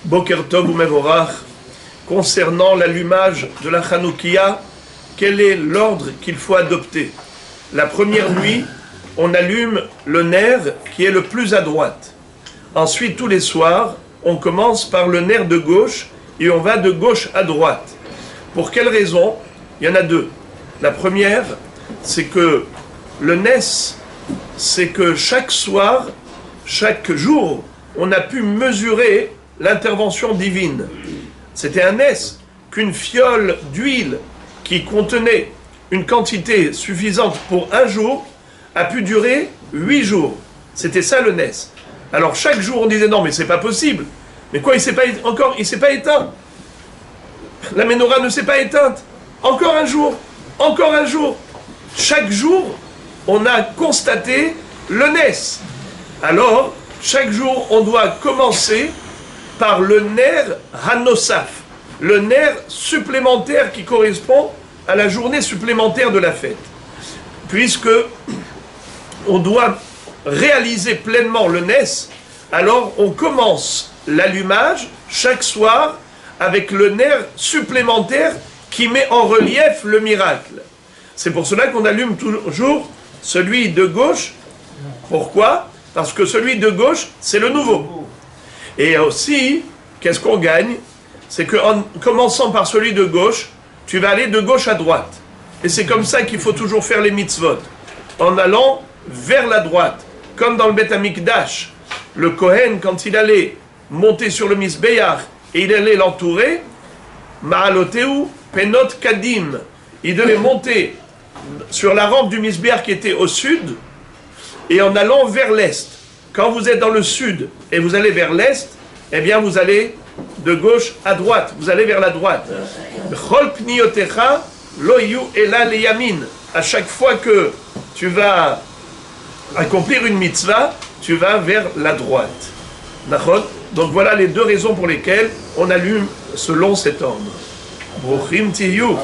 Boker Tov Umevorach, concernant l'allumage de la Hanoukia, quel est l'ordre qu'il faut adopter? La première nuit, on allume le nerf qui est le plus à droite. Ensuite, tous les soirs, on commence par le nerf de gauche et on va de gauche à droite. Pour quelle raison? Il y en a deux. La première, c'est que le nes, c'est que chaque soir, chaque jour, on a pu mesurer l'intervention divine. C'était un nes qu'une fiole d'huile qui contenait une quantité suffisante pour un jour a pu durer 8 jours. C'était ça le nes. Alors chaque jour on disait non mais c'est pas possible. Mais quoi, il s'est pas éteint. La menorah ne s'est pas éteinte. Encore un jour, encore un jour. Chaque jour, on a constaté le nes. Alors, chaque jour, on doit commencer par le nerf Hanosaf, le nerf supplémentaire qui correspond à la journée supplémentaire de la fête. Puisque on doit réaliser pleinement le nes, alors on commence l'allumage chaque soir avec le nerf supplémentaire qui met en relief le miracle. C'est pour cela qu'on allume toujours celui de gauche. Pourquoi? Parce que celui de gauche, c'est le nouveau. Et aussi, qu'est-ce qu'on gagne? C'est qu'en commençant par celui de gauche, tu vas aller de gauche à droite. Et c'est comme ça qu'il faut toujours faire les mitzvot. En allant vers la droite. Comme dans le Beth Amikdash, le Kohen, quand il allait monter sur le Mizbeach et il allait l'entourer, Ma'aloteu Penot Kadim, il devait monter sur la rampe du Mizbeach qui était au sud et en allant vers l'est. Quand vous êtes dans le sud et vous allez vers l'est, eh bien vous allez de gauche à droite, vous allez vers la droite. Chol pniotecha lo yu ela leyamin. À chaque fois que tu vas accomplir une mitzvah, tu vas vers la droite. Donc voilà les deux raisons pour lesquelles on allume selon cet ordre. Bruchim tiyu.